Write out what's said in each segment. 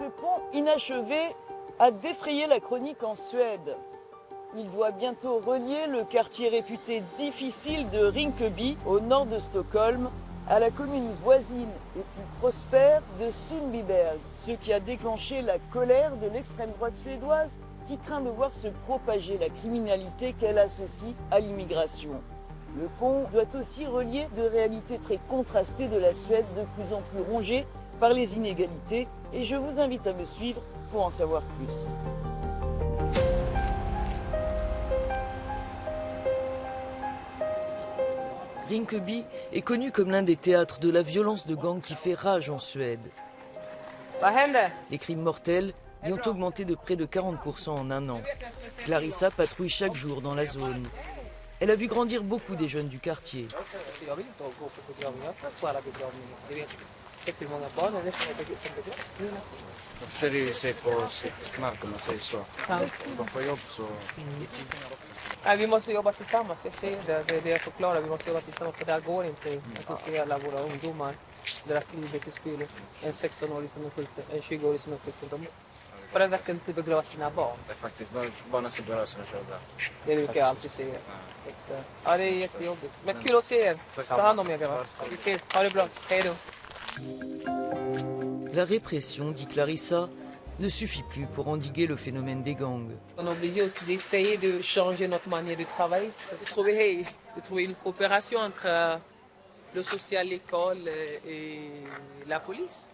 pont inachevé a défrayé la chronique en Suède. Il doit bientôt relier le quartier réputé difficile de Rinkeby, au nord de Stockholm, à la commune voisine et plus prospère de Sundbyberg, ce qui a déclenché la colère de l'extrême droite suédoise qui craint de voir se propager la criminalité qu'elle associe à l'immigration. Le pont doit aussi relier deux réalités très contrastées de la Suède, de plus en plus rongée par les inégalités, et je vous invite à me suivre pour en savoir plus. Rinkeby est connu comme l'un des théâtres de la violence de gang qui fait rage en Suède. Les crimes mortels y ont augmenté de près de 40% en un an. Clarissa patrouille chaque jour dans la zone. Elle a vu grandir beaucoup des jeunes du quartier. Vi måste jobba tillsammans, jag ser det, det är det jag förklarar, vi måste jobba tillsammans för det här går inte. Associera alla våra ungdomar, deras liv till spel. En 16-årig som är skjuten, en 20-årig som är skjuten. Föräldrar ska inte begrava sina barn. Det är faktiskt, barnen ska begrava sina föräldrar. Det brukar jag alltid säga. Ja, det är jättejobbigt. Men kul att se er. Ta hand om er grabbar. Vi ses, ha det bra. Hej då. La répression, dit Clarissa, ne suffit plus pour endiguer le phénomène des gangs. On est obligé aussi d'essayer de changer notre manière de travailler, de trouver une coopération entre le social, l'école et la police.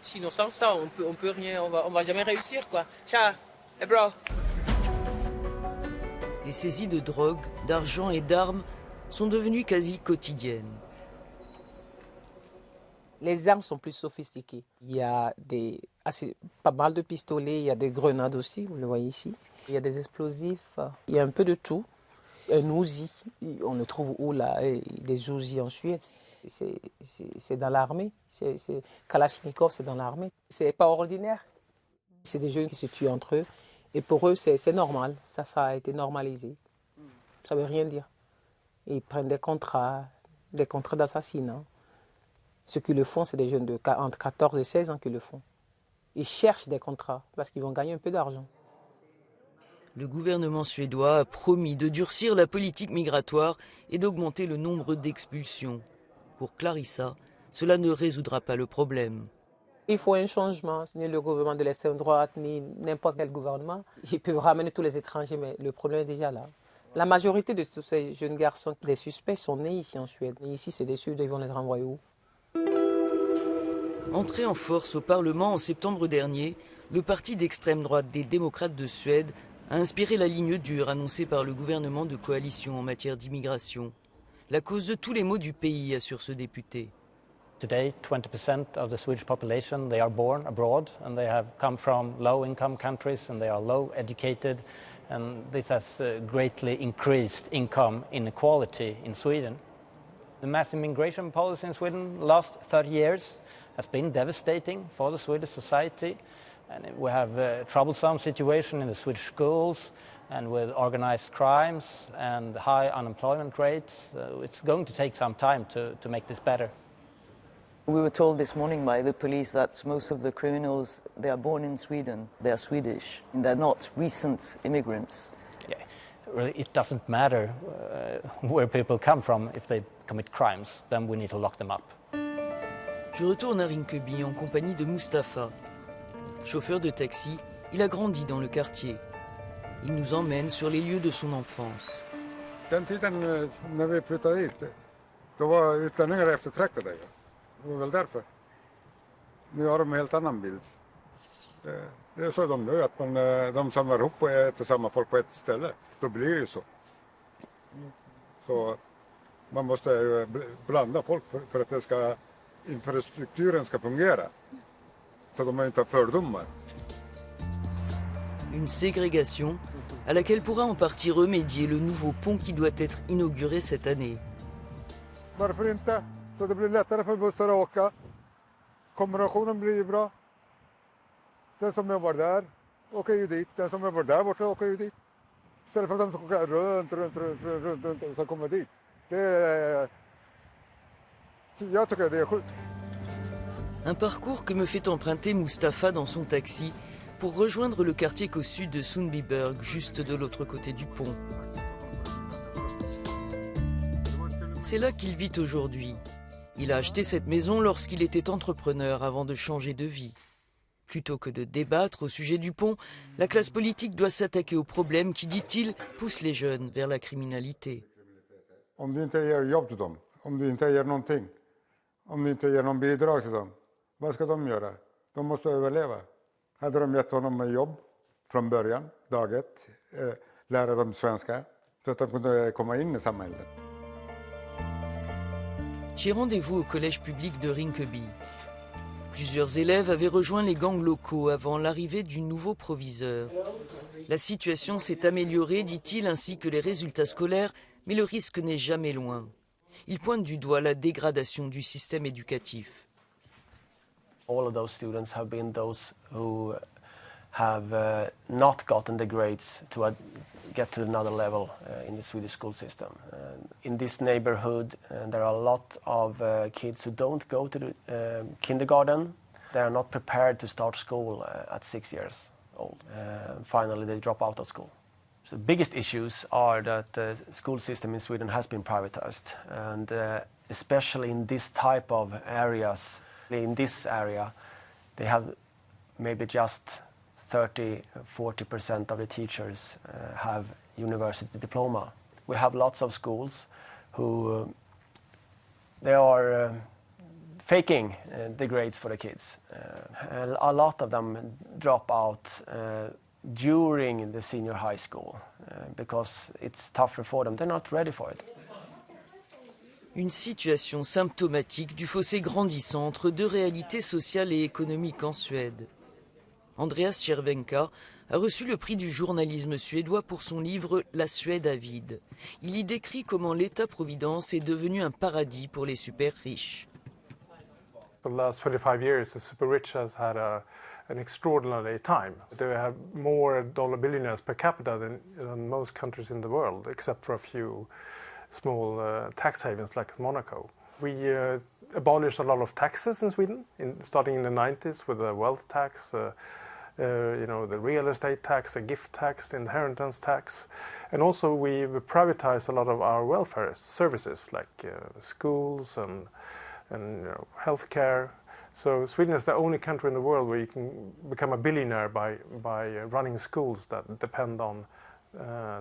Sinon sans ça, on peut rien, on va jamais réussir quoi. Ciao, hey bro. Les saisies de drogue, d'argent et d'armes sont devenues quasi quotidiennes. Les armes sont plus sophistiquées. Il y a pas mal de pistolets, il y a des grenades aussi, vous le voyez ici. Il y a des explosifs, il y a un peu de tout. Un Uzi, on le trouve où là? Des Uzi en Suède, c'est dans l'armée. Kalachnikov, c'est dans l'armée. C'est pas ordinaire. C'est des jeunes qui se tuent entre eux. Et pour eux, c'est normal. Ça a été normalisé. Ça veut rien dire. Ils prennent des contrats d'assassinat. Ceux qui le font, c'est des jeunes entre 14 et 16 ans qui le font. Ils cherchent des contrats parce qu'ils vont gagner un peu d'argent. Le gouvernement suédois a promis de durcir la politique migratoire et d'augmenter le nombre d'expulsions. Pour Clarissa, cela ne résoudra pas le problème. Il faut un changement, ni le gouvernement de l'extrême droite, ni n'importe quel gouvernement. Ils peuvent ramener tous les étrangers, mais le problème est déjà là. La majorité de tous ces jeunes garçons, les suspects, sont nés ici en Suède. Et ici, c'est des Suédois, ils vont les renvoyer où? Entré en force au Parlement en septembre dernier, le parti d'extrême droite des démocrates de Suède a inspiré la ligne dure annoncée par le gouvernement de coalition en matière d'immigration. La cause de tous les maux du pays, assure ce député. Today, 20% of the Swedish population, they are born abroad and they have come from low-income countries and they are low educated, and this has greatly increased income inequality in Sweden. The mass immigration policy in Sweden the last 30 years has been devastating for the Swedish society, and we have a troublesome situation in the Swedish schools and with organized crimes and high unemployment rates. It's going to take some time to make this better. We were told this morning by the police that most of the criminals, they are born in Sweden, they are Swedish, and they're not recent immigrants. Yeah, really, it doesn't matter where people come from. If they commit crimes, then we need to lock them up. Je retourne à Rinkeby en compagnie de Mustafa. Chauffeur de taxi, il a grandi dans le quartier. Il nous emmène sur les lieux de son enfance. Den tiden när vi flyttade hit, då var utlänningar eftertraktade. Det var väl därför. Nu har de en helt annan bild. Det är så de gör, att de samlar ihop och äter samma folk på ett ställe. Då blir det ju så. Så man måste blanda folk för att infrastrukturen ska fungera. Så de inte har fördomar. Une ségrégation à laquelle pourra en partie remédier le nouveau pont qui doit être inauguré cette année. Varför inte? Så det blir lättare för bussar att åka. Kombinationen blir bra. Den som jobbar där åker ju dit. Den som jobbar där borta åker ju dit. Istället för att de ska åka runt och så kommer dit. Jag tycker det är sjukt. Un parcours que me fait emprunter Mustapha dans son taxi pour rejoindre le quartier cossu de Sundbyberg, juste de l'autre côté du pont. C'est là qu'il vit aujourd'hui. Il a acheté cette maison lorsqu'il était entrepreneur avant de changer de vie. Plutôt que de débattre au sujet du pont, la classe politique doit s'attaquer aux problèmes qui, dit-il, poussent les jeunes vers la criminalité. Om du inte ger jobb till dem, om du inte ger någonting, om du inte ger någon bidrag till dem, vad ska de göra? De måste överleva. Hade de gett honom ett jobb från början, dag ett, lära dem svenska, så att de kunde komma in i samhället. J'ai rendez-vous au collège public de Rinkeby. Plusieurs élèves avaient rejoint les gangs locaux avant l'arrivée du nouveau proviseur. La situation s'est améliorée, dit-il, ainsi que les résultats scolaires, mais le risque n'est jamais loin. Il pointe du doigt la dégradation du système éducatif. All of those students have been those who have not gotten the grades to get to another level in the Swedish school system. In this neighborhood, there are a lot of kids who don't go to the kindergarten. They are not prepared to start school at 6 years old. Finally, they drop out of school. So the biggest issues are that the school system in Sweden has been privatized, and especially in this type of areas. In this area, they have maybe just 30–40% of the teachers have university diploma. We have lots of schools who they are faking the grades for the kids. A lot of them drop out during the senior high school because it's tougher for them. They're not ready for it. Une situation symptomatique du fossé grandissant entre deux réalités sociales et économiques en Suède. Andreas Cervenka a reçu le prix du journalisme suédois pour son livre « La Suède avide ». Il y décrit comment l'État-providence est devenu un paradis pour les super riches. For the last 25 years, the super rich has had an extraordinary time. They have more dollar billionaires per capita than most countries in the world, except for a few small tax havens like Monaco. We abolished a lot of taxes in Sweden, starting in the 90s with the wealth tax, the real estate tax, the gift tax, the inheritance tax, and also we privatized a lot of our welfare services like schools and healthcare. So Sweden is the only country in the world where you can become a billionaire by running schools that depend on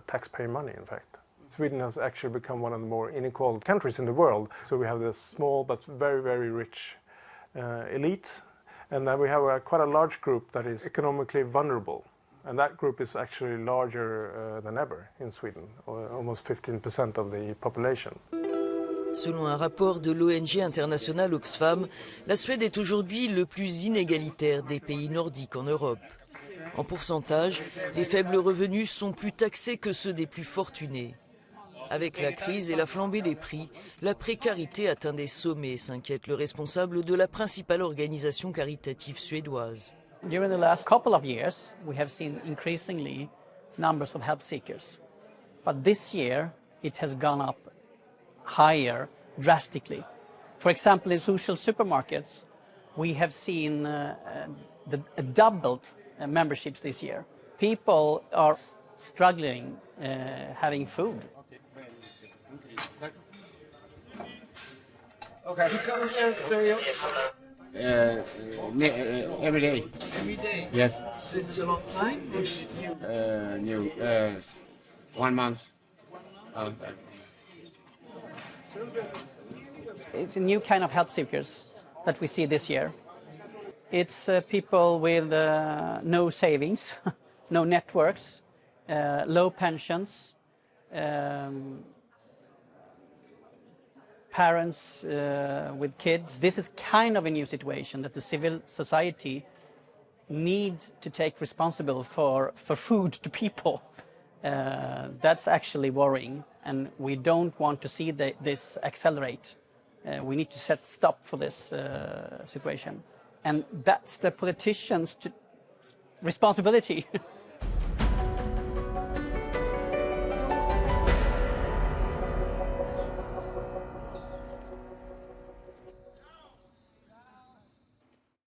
taxpayer money, in fact. Sweden has actually become one of the more unequal countries in the world. So we have this small but very, very rich elite, and then we have quite a large group that is economically vulnerable. And that group is actually larger than ever in Sweden, almost 15% of the population. Selon un rapport de l'ONG internationale Oxfam, la Suède est aujourd'hui le plus inégalitaire des pays nordiques en Europe. En pourcentage, les faibles revenus sont plus taxés que ceux des plus fortunés. Avec la crise et la flambée des prix, la précarité atteint des sommets, s'inquiète le responsable de la principale organisation caritative suédoise. During the last couple of years, we have seen increasingly numbers of help seekers. But this year, it has gone up higher drastically. For example, in social supermarkets, we have seen doubled memberships this year. People are struggling having food. Okay. You come here very every day. every day? Yes. Since a long time or is it new? New 1 month. It's a new kind of help seekers that we see this year. It's people with no savings, no networks, low pensions, parents with kids. This is kind of a new situation that the civil society need to take responsibility for food to people. That's actually worrying, and we don't want to see this accelerate. We need to set stop for this situation. And that's the politicians' responsibility.